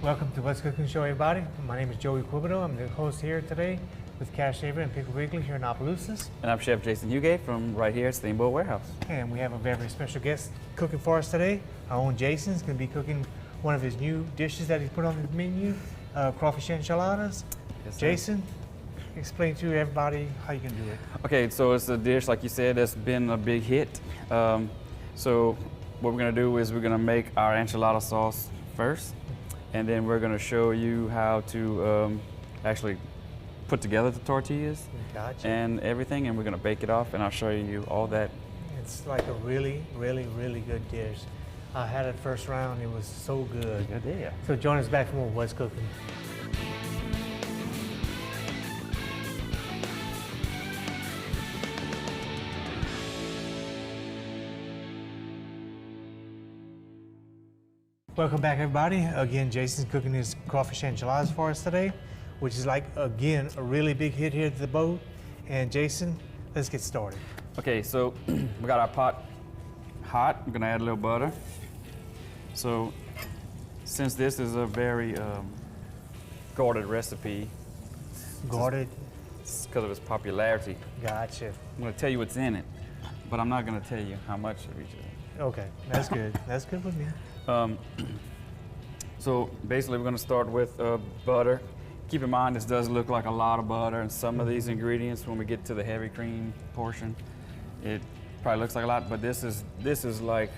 Welcome to What's Cooking Show, everybody. My name is Joey Quibido. I'm the host here today with Cash Shaver and Pickle Wrigley here in Opelousas. And I'm Chef Jason Huguet from right here at Steamboat Warehouse. And we have a very special guest cooking for us today. Our own Jason's going to be cooking one of his new dishes that he's put on the menu, crawfish enchiladas. Yes, Jason, explain to everybody how you can do it. Okay, so it's a dish, like you said, that's been a big hit. So what we're gonna do is we're gonna make our enchilada sauce first, and then we're gonna show you how to actually put together the tortillas and everything, and we're gonna bake it off, and I'll show you all that. It's like a really good dish. I had it first round, it was so good. Good idea. So join us back for more What's Cooking. Welcome back, everybody. Again, Jason's cooking his crawfish enchiladas for us today, which is like, again, a really big hit here at the boat. And Jason, let's get started. Okay, so we got our pot hot. I'm gonna add a little butter. So since this is a very guarded recipe, Guarded? because of its popularity, Gotcha. I'm gonna tell you what's in it, but I'm not gonna tell you how much of each of them. Okay, that's good. That's good with me. So basically we're going to start with butter. Keep in mind this does look like a lot of butter, and some of these ingredients when we get to the heavy cream portion, it probably looks like a lot, but this is like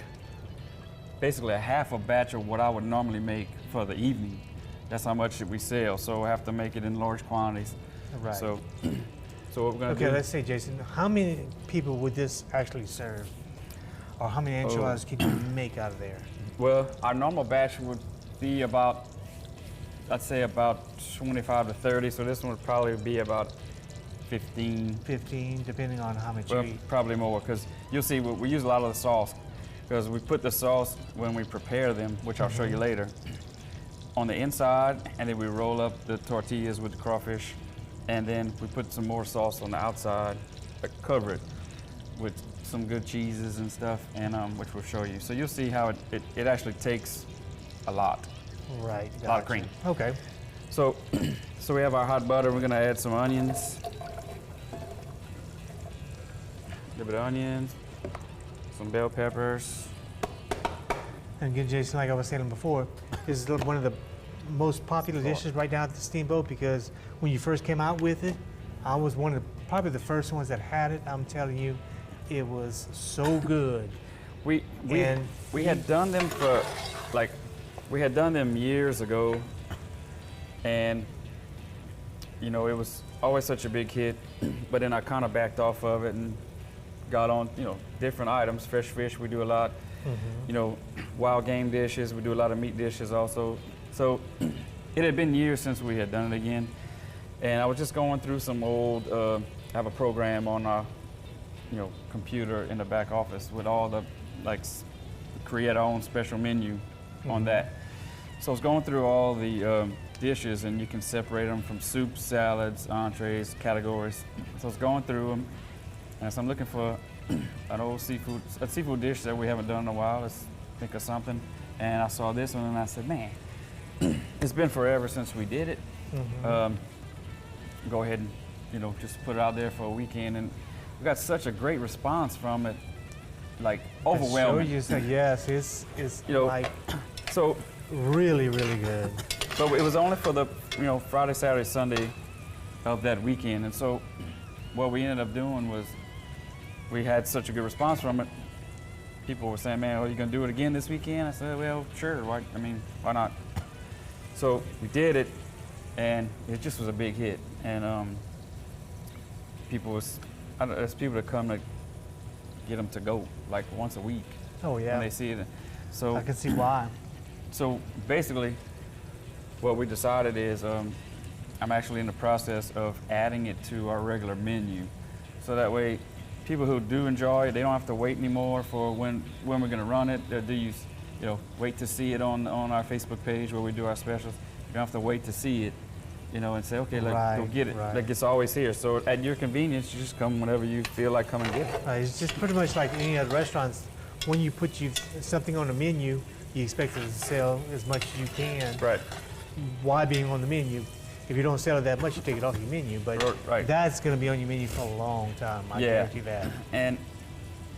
basically a half a batch of what I would normally make for the evening. That's how much we sell, so we have to make it in large quantities. Right. So what we're going to do. Okay, let's say, Jason, how many people would this actually serve? Or how many enchiladas can you make out of there? Well, our normal batch would be about, I'd say about 25 to 30, so this one would probably be about 15. 15, depending on how much Well, you eat. probably more, because you'll see we use a lot of the sauce, because we put the sauce when we prepare them, which I'll show you later, on the inside, and then we roll up the tortillas with the crawfish, and then we put some more sauce on the outside, cover it with some good cheeses and stuff, and which we'll show you. So you'll see how it actually takes a lot. Right, A lot of cream. Okay. So we have our hot butter. We're gonna add some onions. A little bit of onions, some bell peppers. And again, Jason, like I was saying before, this is one of the most popular dishes right now at the Steamboat, because when you first came out with it, I was one of probably the first ones that had it. I'm telling you, it was so good. We had done them for, like, we had done them years ago, and you know, it was always such a big hit, but then I kind of backed off of it and got on, you know, different items. Fresh fish, we do a lot. You know, wild game dishes, we do a lot of meat dishes also. So it had been years since we had done it again, and I was just going through some old, I have a program on our, you know, computer in the back office with all the, like, create our own special menu on that. So I was going through all the dishes, and you can separate them from soups, salads, entrees, categories. So I was going through them, and so I'm looking for an old seafood dish that we haven't done in a while. Let's think of something. And I saw this one, and I said, man, it's been forever since we did it. Go ahead and, you know, just put it out there for a weekend, and we got such a great response from it, like overwhelming. You said yes, it's you know, like so really good. So it was only for the, you know, Friday, Saturday, Sunday of that weekend, and so what we ended up doing was we had such a good response from it. People were saying, "Man, are you gonna do it again this weekend?" I said, "Well, sure. Why not?" So we did it, and it just was a big hit, and there's people that come to get them to go like once a week. Oh yeah. When they see it. So I can see why. So basically, what we decided is I'm actually in the process of adding it to our regular menu, so that way people who do enjoy it, they don't have to wait anymore for when we're going to run it. You know, wait to see it on our Facebook page where we do our specials. You don't have to wait to see it. you know, and say, okay, let's go get it. Right. Like, it's always here. So at your convenience, you just come whenever you feel like coming and get it. It's just pretty much like any other restaurants. When you put something on the menu, you expect it to sell as much as you can. Right. why being on the menu? If you don't sell it that much, you take it off your menu. But Right. that's going to be on your menu for a long time. I guarantee that. And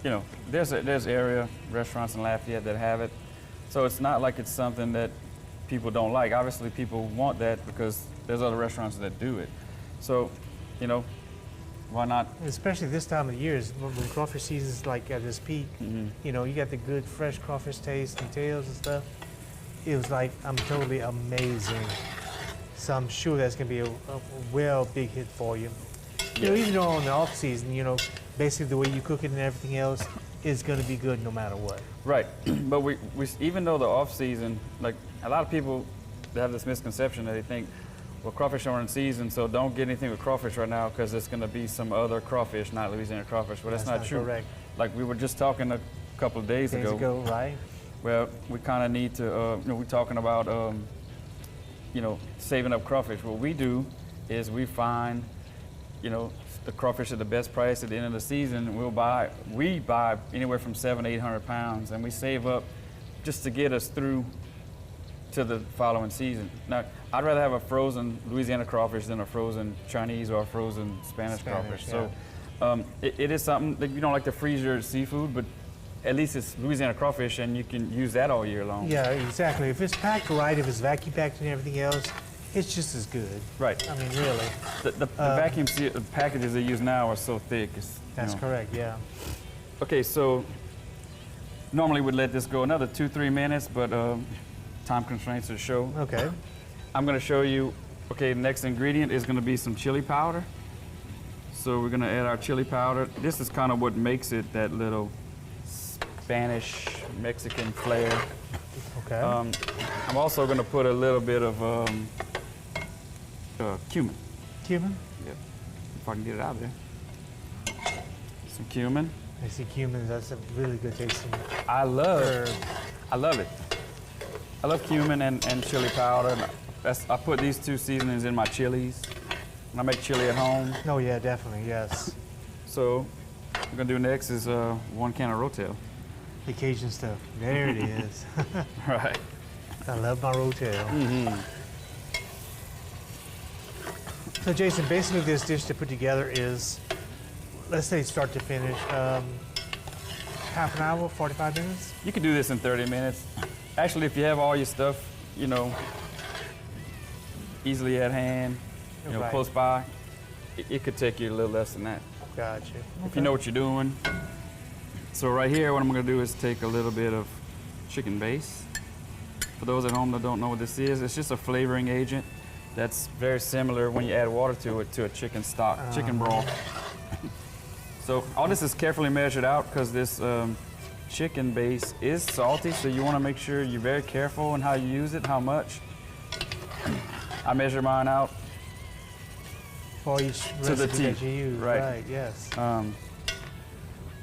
you know, there's area restaurants in Lafayette that have it, so it's not like it's something that people don't like. Obviously, people want that because there's other restaurants that do it. So, you know, why not? Especially this time of the year, is when crawfish season's like at its peak. You know, you got the good fresh crawfish taste and tails and stuff. It was like, totally amazing. So I'm sure that's going to be a big hit for you. You know, even though on the off season, you know, basically the way you cook it and everything else is going to be good no matter what. Right, but we even though the off season, like a lot of people, they have this misconception that they think, well, crawfish are in season, so don't get anything with crawfish right now because it's going to be some other crawfish, not Louisiana crawfish. Well, that's not true. Correct. Like we were just talking a couple of days ago. Right? Well, we kind of need to, you know, we're talking about, you know, saving up crawfish. What we do is we find, you know, the crawfish at the best price at the end of the season. We buy anywhere from 700 to 800 pounds, and we save up just to get us through to the following season. Now, I'd rather have a frozen Louisiana crawfish than a frozen Chinese or a frozen Spanish crawfish. Yeah. So it is something that you don't like to freeze your seafood, but at least it's Louisiana crawfish, and you can use that all year long. Yeah, exactly. If it's packed right, if it's vacuum packed and everything else, it's just as good. Right. I mean, really. The vacuum packages they use now are so thick. That's correct, yeah. Okay, so normally we'd let this go another 2-3 minutes, but time constraints of the show. Okay. I'm going to show you, okay, the next ingredient is going to be some chili powder. So we're going to add our chili powder. This is kind of what makes it that little Spanish, Mexican flair. Okay. I'm also going to put a little bit of cumin. Cumin? Yep. If I can get it out of there. Some cumin. I see cumin. That's a really good tasting I love herb. it. I love cumin and chili powder. I put these two seasonings in my chilies. When I make chili at home. Oh yeah, definitely, yes. So what we're gonna do next is 1 can of Rotel. The Cajun stuff. There it is. Right. I love my Rotel. So Jason, basically this dish to put together is, let's say start to finish, half an hour, 45 minutes? You could do this in 30 minutes. Actually, if you have all your stuff, you know, easily at hand, you know, Right. close by, it could take you a little less than that. Gotcha. If you know what you're doing. So right here, what I'm gonna do is take a little bit of chicken base. For those at home that don't know what this is, it's just a flavoring agent that's very similar when you add water to it to a chicken stock, chicken broth. So all this is carefully measured out because this chicken base is salty, so you wanna make sure you're very careful in how you use it, how much. I measure mine out For each to the recipe that T, you use. right. Yes.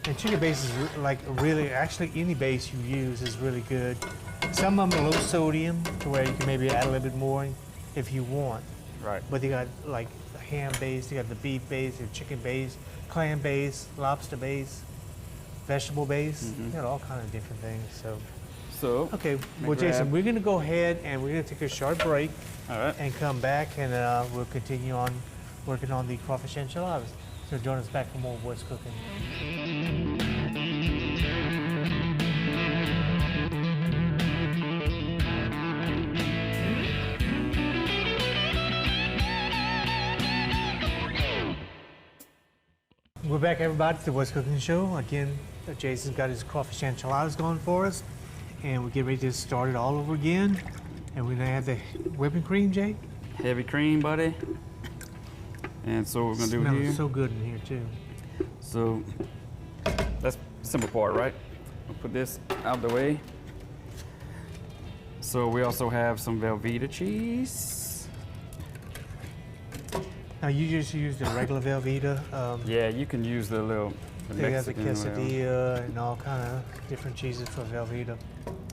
And chicken base is like really, actually any base you use is really good. Some of them are low sodium to where you can maybe add a little bit more if you want. Right. But they got like the ham base, they got the beef base, the chicken base, clam base, lobster base, vegetable base. They got all kinds of different things. So, Okay, me well Jason, grab- we're gonna go ahead and we're gonna take a short break all right. and come back and we'll continue on working on the crawfish enchiladas. So join us back for more of What's Cooking. We're back, everybody, to the What's Cooking show. Again, Jason's got his crawfish enchiladas going for us, and we're getting ready to start it all over again. And we're gonna have the whipping cream, Jay. Heavy cream, buddy. And so what we're gonna do Smells here. so good in here too. So that's the simple part, right? We'll put this out the way. So we also have some Velveeta cheese. Now you just use the regular Velveeta. Yeah, you can use the little They have the Mexican. whatever. quesadilla and all kind of different cheeses for Velveeta.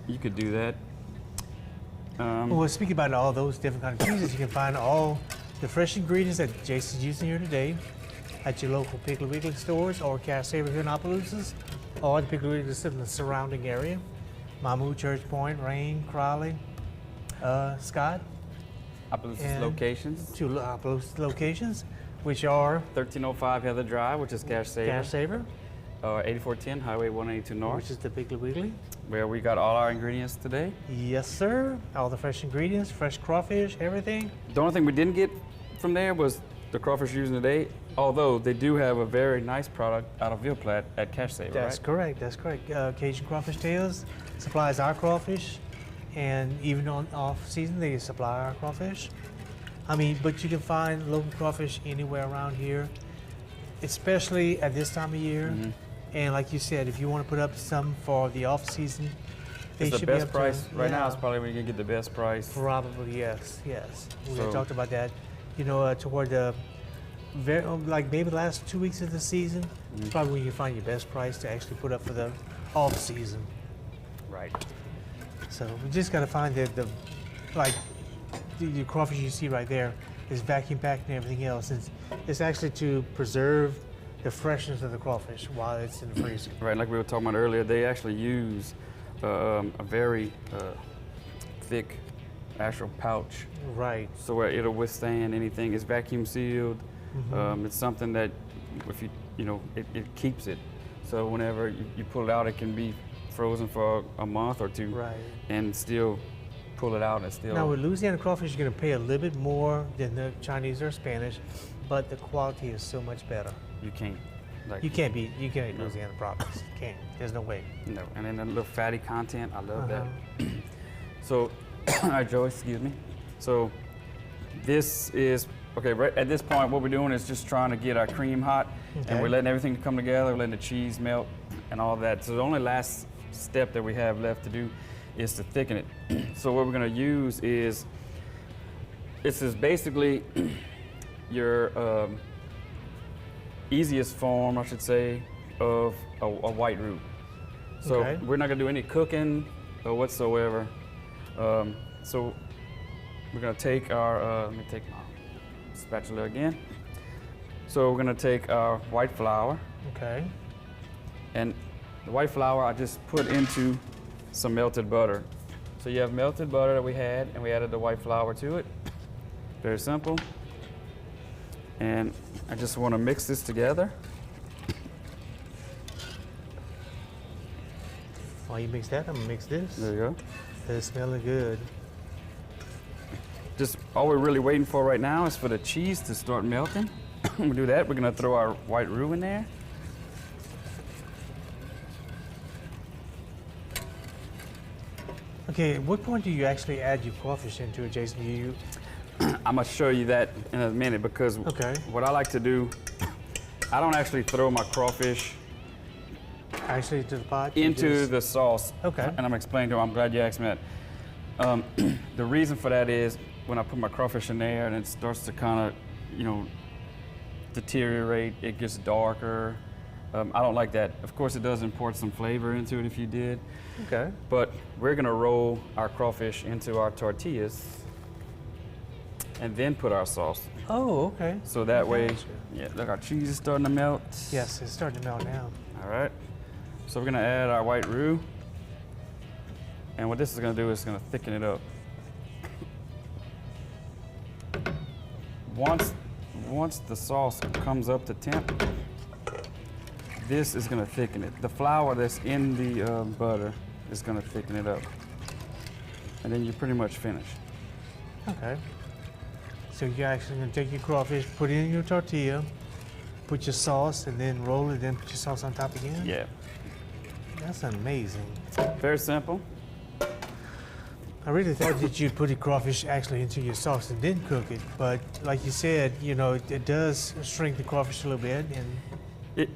You could do that. Well, speaking about all those different kind of cheeses, you can find all the fresh ingredients that Jason's using here today at your local Piggly Wiggly stores or Cash Saver here in Opelousas, or the Piggly Wiggly in the surrounding area. Mamou, Church Point, Rain, Crowley, Scott. Opelousas And locations. 2 Opelousas locations, which are 1305 Heather Drive, which is Cash Saver. Cash Saver, 8410 Highway 182 North, which is the Piggly Wiggly. where we got all our ingredients today. Yes, sir. All the fresh ingredients, fresh crawfish, everything. The only thing we didn't get from there was the crawfish using today, although they do have a very nice product out of Ville Platte at Cash Saver, That's right? correct. That's correct. Cajun Crawfish Tails supplies our crawfish, and even on off season they supply our crawfish. I mean, but you can find local crawfish anywhere around here, especially at this time of year. Mm-hmm. And like you said, if you want to put up some for the off season, they It's the should be best up price. to, Right now, yeah, it's probably where you can get the best price. probably yes. We So- had talked about that. You know, toward the like maybe the last 2 weeks of the season, it's probably when you find your best price to actually put up for the off season. Right. So we just got to find the crawfish you see right there is vacuum packed and everything else. It's actually to preserve the freshness of the crawfish while it's in the freezer. Right, like we were talking about earlier, they actually use a very thick actual pouch, Right. so where it'll withstand anything. It's vacuum sealed. It's something that if it keeps it. So whenever you pull it out, it can be frozen for a month or two, Right. and still pull it out and still. Now with Louisiana crawfish, you're going to pay a little bit more than the Chinese or Spanish, but the quality is so much better. You can't. Like, You can't eat No. Louisiana crawfish. You can't. There's no way. No, and then the little fatty content, I love that. Uh-huh. So, all right, Joey, excuse me. So, this is, okay, right at this point, what we're doing is just trying to get our cream hot, and Okay. we're letting everything come together, we're letting the cheese melt and all that. So the only last step that we have left to do is to thicken it. So what we're gonna use is, this is basically your easiest form, I should say, of a white roux. So Okay. we're not gonna do any cooking or whatsoever. So we're gonna take our, let me take my spatula again. So we're gonna take our white flour, Okay. and the white flour I just put into some melted butter. So you have melted butter that we had, and we added the white flour to it. Very simple. And I just want to mix this together. While you mix that, I'm gonna mix this. There you go. It's smelling good. Just all we're really waiting for right now is for the cheese to start melting. We'll do that. We're gonna throw our white roux in there. Okay, at what point do you actually add your crawfish into it, Jason? I'm gonna show you that in a minute, because Okay. what I like to do, I don't actually throw my crawfish Actually into the pot? You into just- the sauce. Okay. And I'm gonna explain to you, I'm glad you asked me that. The reason for that is when I put my crawfish in there and it starts to kind of, deteriorate, it gets darker. I don't like that. Of course, it does import some flavor into it if you did. Okay. But we're gonna roll our crawfish into our tortillas and then put our sauce. Oh, okay. So that way, Gotcha. yeah, look, our cheese is starting to melt. Yes, it's starting to melt now. All right. So we're gonna add our white roux. And what this is gonna do is gonna thicken it up. Once the sauce comes up to temp, this is gonna thicken it. The flour that's in the butter is gonna thicken it up. And then you're pretty much finished. Okay. So you're actually gonna take your crawfish, put it in your tortilla, put your sauce, and then roll it, then put your sauce on top again? Yeah, That's amazing. very simple. I really thought that you'd put the crawfish actually into your sauce and then cook it, but like you said, it does shrink the crawfish a little bit, and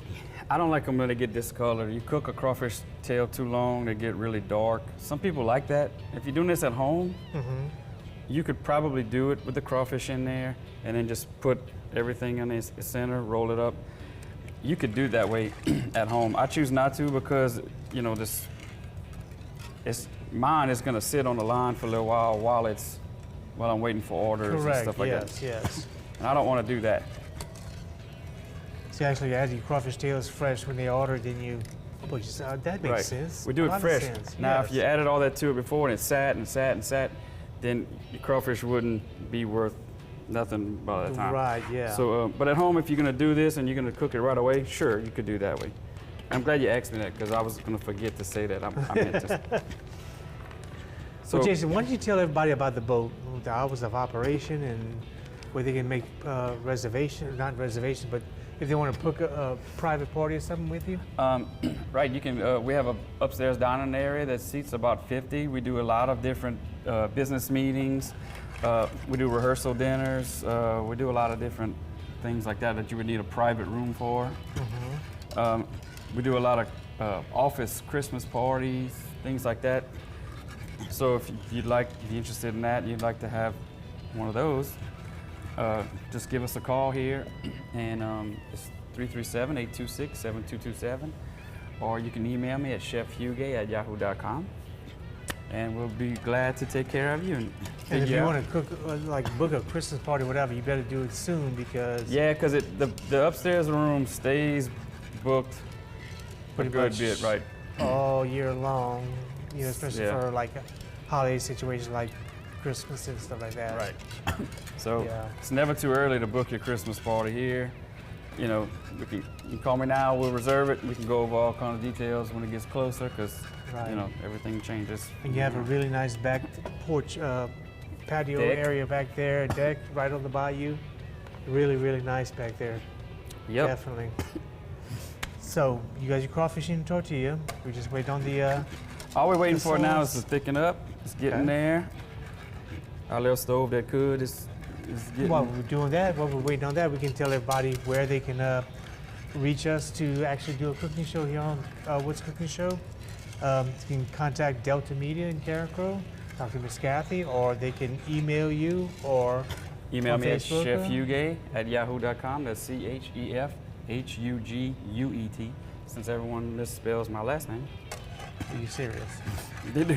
I don't like them when they get discolored. You cook a crawfish tail too long, they get really dark. Some people like that. If you're doing this at home, you could probably do it with the crawfish in there and then just put everything in the center, roll it up. You could do it that way at home. I choose not to because, mine is gonna sit on the line for a little while while I'm waiting for orders and correct, stuff like yes, that. yes. And I don't wanna do that. So you actually add your crawfish tails fresh when they order, then you put your that makes Right. sense. We do A it lot of fresh. sense, Now, yes. if you added all that to it before and it sat and sat and sat, then your crawfish wouldn't be worth nothing by the time. Right, yeah. So, but at home, if you're gonna do this and you're gonna cook it right away, sure, you could do that way. I'm glad you asked me that because I was gonna forget to say that. I meant to. So, Well, Jason, why don't you tell everybody about the boat, the hours of operation, and where they can make reservations, not reservations, but if they want to book a private party or something with you? right, you can. We have a upstairs dining area that seats about 50. We do a lot of different business meetings. We do rehearsal dinners. We do a lot of different things like that you would need a private room for. We do a lot of office Christmas parties, things like that. So if you're interested in that, you'd like to have one of those, just give us a call here, and it's 337-826-7227, or you can email me at chefhuguet@yahoo.com, and we'll be glad to take care of you. And if you want to cook, book a Christmas party, whatever, you better do it soon because because the upstairs room stays booked pretty a good much bit, right? all year long, especially Yeah. for like a holiday situation like Christmas and stuff like that. Right. So Yeah. it's never too early to book your Christmas party here. You can call me now, we'll reserve it. We can go over all kind of details when it gets closer because, Right. everything changes. And you have a really nice back porch, patio Deck. area back there, deck right on the bayou. Really, really nice back there. Yep. Definitely. So, you guys, your crawfish in tortilla. We just wait on the. All we're waiting The for now is sauce. to thicken up. It's getting Okay. there. Our little stove that could is getting. While we're doing that, while we're waiting on that, we can tell everybody where they can reach us to actually do a cooking show here on What's Cooking Show. You can contact Delta Media in Carriacou, Dr. Miss Kathy, or they can email you or Email on me at Facebook, chefhuguet@yahoo.com. That's CHEFHUGUET, since everyone misspells my last name. Are you serious? They do.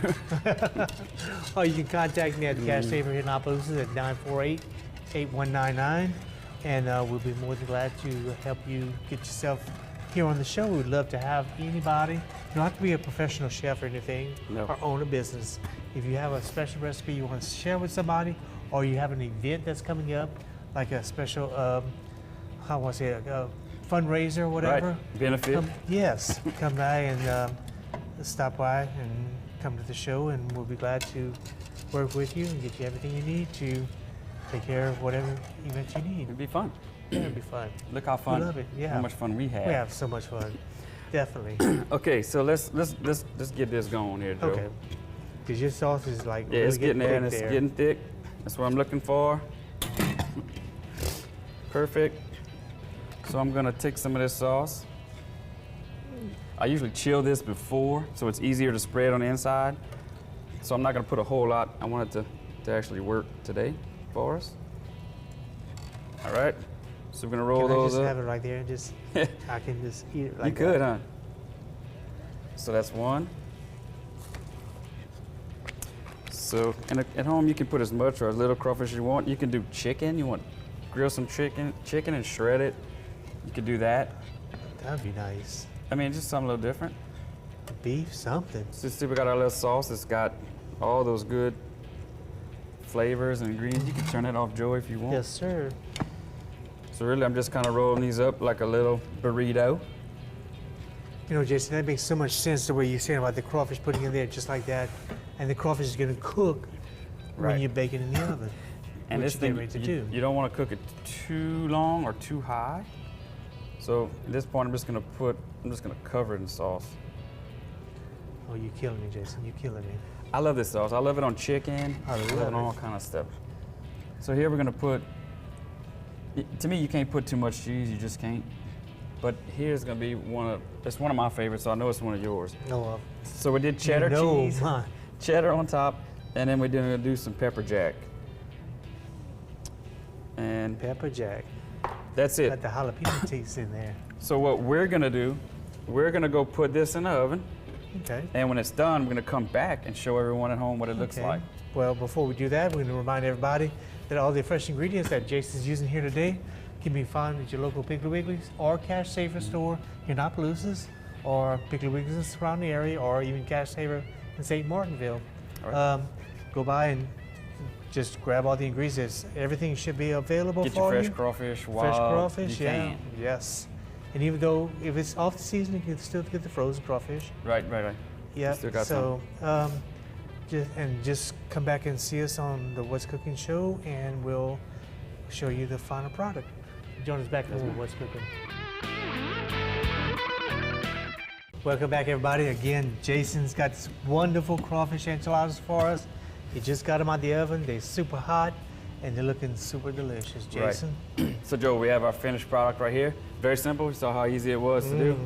Or you can contact me at the Cash Saver here in Opelousas at 948-8199, and we'll be more than glad to help you get yourself here on the show. We'd love to have anybody. You don't have to be a professional chef or anything, No. or own a business. If you have a special recipe you want to share with somebody, or you have an event that's coming up, like a special, how was it, a fundraiser or whatever. Right. Benefit. Yes, come by and stop by and come to the show, and we'll be glad to work with you and get you everything you need to take care of whatever event you need. It'd be fun. Yeah, it'll be fun. Look how fun. We love it. Yeah. How much fun we have. We have so much fun. Definitely. Okay, so let's get this going here, Joe. Okay. Because your sauce is like Yeah, really it's getting there and thick it's there. getting thick. That's what I'm looking for. Perfect. So I'm gonna take some of this sauce. I usually chill this before, so it's easier to spread on the inside. So I'm not gonna put a whole lot. I want it to actually work today for us. All right. So we're gonna roll Can I those just up. have it right there and just, I can just eat it You like could, that. huh? So that's one. So, and at home you can put as much or as little crawfish as you want. You can do chicken. You want grill some chicken and shred it. You could do that. That'd be nice. I mean, just something a little different. Beef, something. So see, we got our little sauce. It's got all those good flavors and ingredients. You can turn it off, Joe, if you want. Yes, sir. So really, I'm just kind of rolling these up like a little burrito. You know, Jason, that makes so much sense the way you're saying about the crawfish putting in there just like that. And the crawfish is going to cook when Right. you bake it in the oven. And What this you thing, get ready to do. you don't want to cook it too long or too high. So at this point, I'm just gonna cover it in sauce. Oh, you're killing me, Jason. You're killing me. I love this sauce. I love it on chicken. I love it on it. all kind of stuff. So here we're gonna put. To me, you can't put too much cheese. You just can't. But here's gonna be it's one of my favorites. So I know it's one of yours. No, So we did cheddar cheese, mine. cheddar on top, and then we're gonna do some pepper jack. And Pepper jack. that's it. Got the jalapeno taste in there. So what we're gonna do, we're gonna go put this in the oven, Okay. and when it's done, we're gonna come back and show everyone at home what it looks Okay. like. Well, before we do that, we're going to remind everybody that all the fresh ingredients that Jason's using here today can be found at your local Piggly Wiggly's or Cash Saver store in Opelousas, or Piggly Wiggly's in the surrounding area, or even Cash Saver in St. Martinville. All right. Go by and just grab all the ingredients. Everything should be available Get for your you. fresh crawfish. Fresh Wild, crawfish, you yeah. can. Yes. And even though if it's off the season, you can still get the frozen crawfish. Right. Yeah. Still got So, just come back and see us on the What's Cooking show, and we'll show you the final product. Join us back for What's Cooking. Welcome back, everybody. Again, Jason's got this wonderful crawfish enchiladas for us. He just got them out of the oven. They're super hot, and they're looking super delicious. Jason? Right. So, Joe, we have our finished product right here. Very simple. You saw how easy it was to do.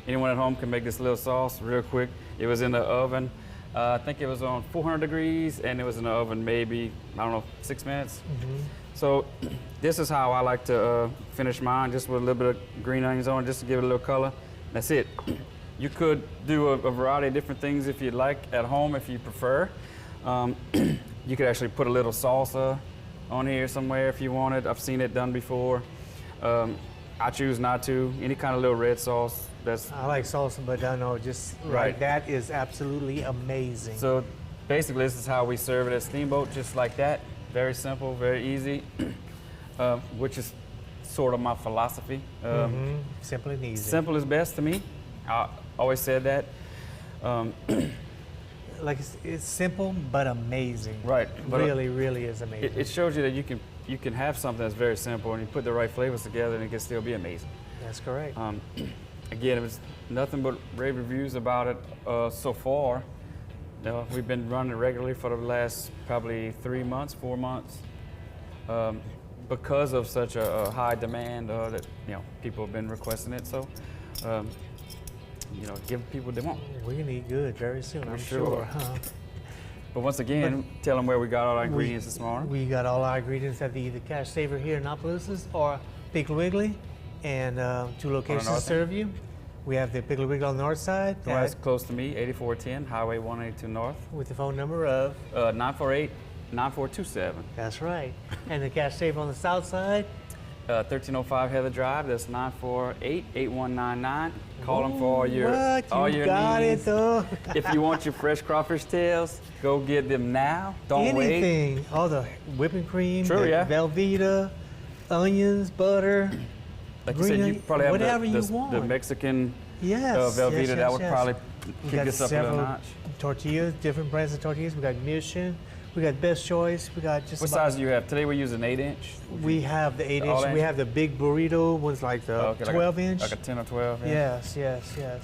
Anyone at home can make this little sauce real quick. It was in the oven. I think it was on 400 degrees, and it was in the oven maybe, I don't know, 6 minutes. So this is how I like to finish mine, just with a little bit of green onions on it, just to give it a little color. That's it. You could do a variety of different things if you'd like at home, if you prefer. You could actually put a little salsa on here somewhere if you wanted. I've seen it done before. I choose not to. Any kind of little red sauce. I like salsa, but I know just right. That is absolutely amazing. So basically, this is how we serve it at Steamboat, just like that. Very simple, very easy, which is sort of my philosophy. Simple and easy. Simple is best to me. I always said that. Like it's simple but amazing. Right. But really is amazing. It shows you that you can have something that's very simple, and you put the right flavors together, and it can still be amazing. That's correct. Again, it was nothing but rave reviews about it so far. We've been running regularly for the last probably 3 months, 4 months, because of such a high demand that people have been requesting it. So, give people what they want. We're gonna eat good very soon, I'm sure. Huh? But once again, tell them where we got all our ingredients this morning. We got all our ingredients at the Cash Saver here in Opelousas or Piggly Wiggly, and 2 locations to serve you. We have the Piggly Wiggly on the north side. That's close to me, 8410 Highway 182 North. With the phone number of? 948-9427. That's right. And the Cash Saver on the south side? 1305 Heather Drive. That's 948-8199. Call them for all your You got needs. it though. If you want your fresh crawfish tails, go get them now. Don't wait. Anything. All the whipping cream, True, the yeah. Velveeta, onions, butter. Like you said, you probably have whatever you the want. Velveeta. Yes, That would probably we kick got us up a little several notch. tortillas, different brands of tortillas. We got Mission, we got Best Choice, we got just What size do you have? Today we're using 8-inch. We have the 8-inch. All-inch? We have the big burrito ones, like the 12-inch. Like a 10 or 12. Yes. Yeah,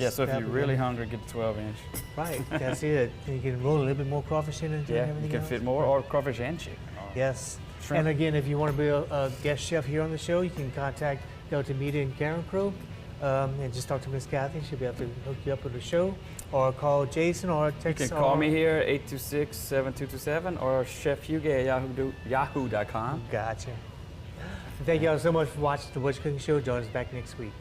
so if you're really hungry, get the 12-inch. Right, that's it. And you can roll a little bit more crawfish in it. Yeah, and everything you can else. fit more, or crawfish and chicken. Yes. Shrimp. And again, if you want to be a guest chef here on the show, you can contact Delta Media and Karen Crow, and just talk to Miss Kathy. She'll be able to hook you up with the show, or call Jason, or text. You can call me here, 826-7227, or Chef Huguet at yahoo.com. Gotcha. Thank y'all so much for watching the What's Cooking Show. Join us back next week.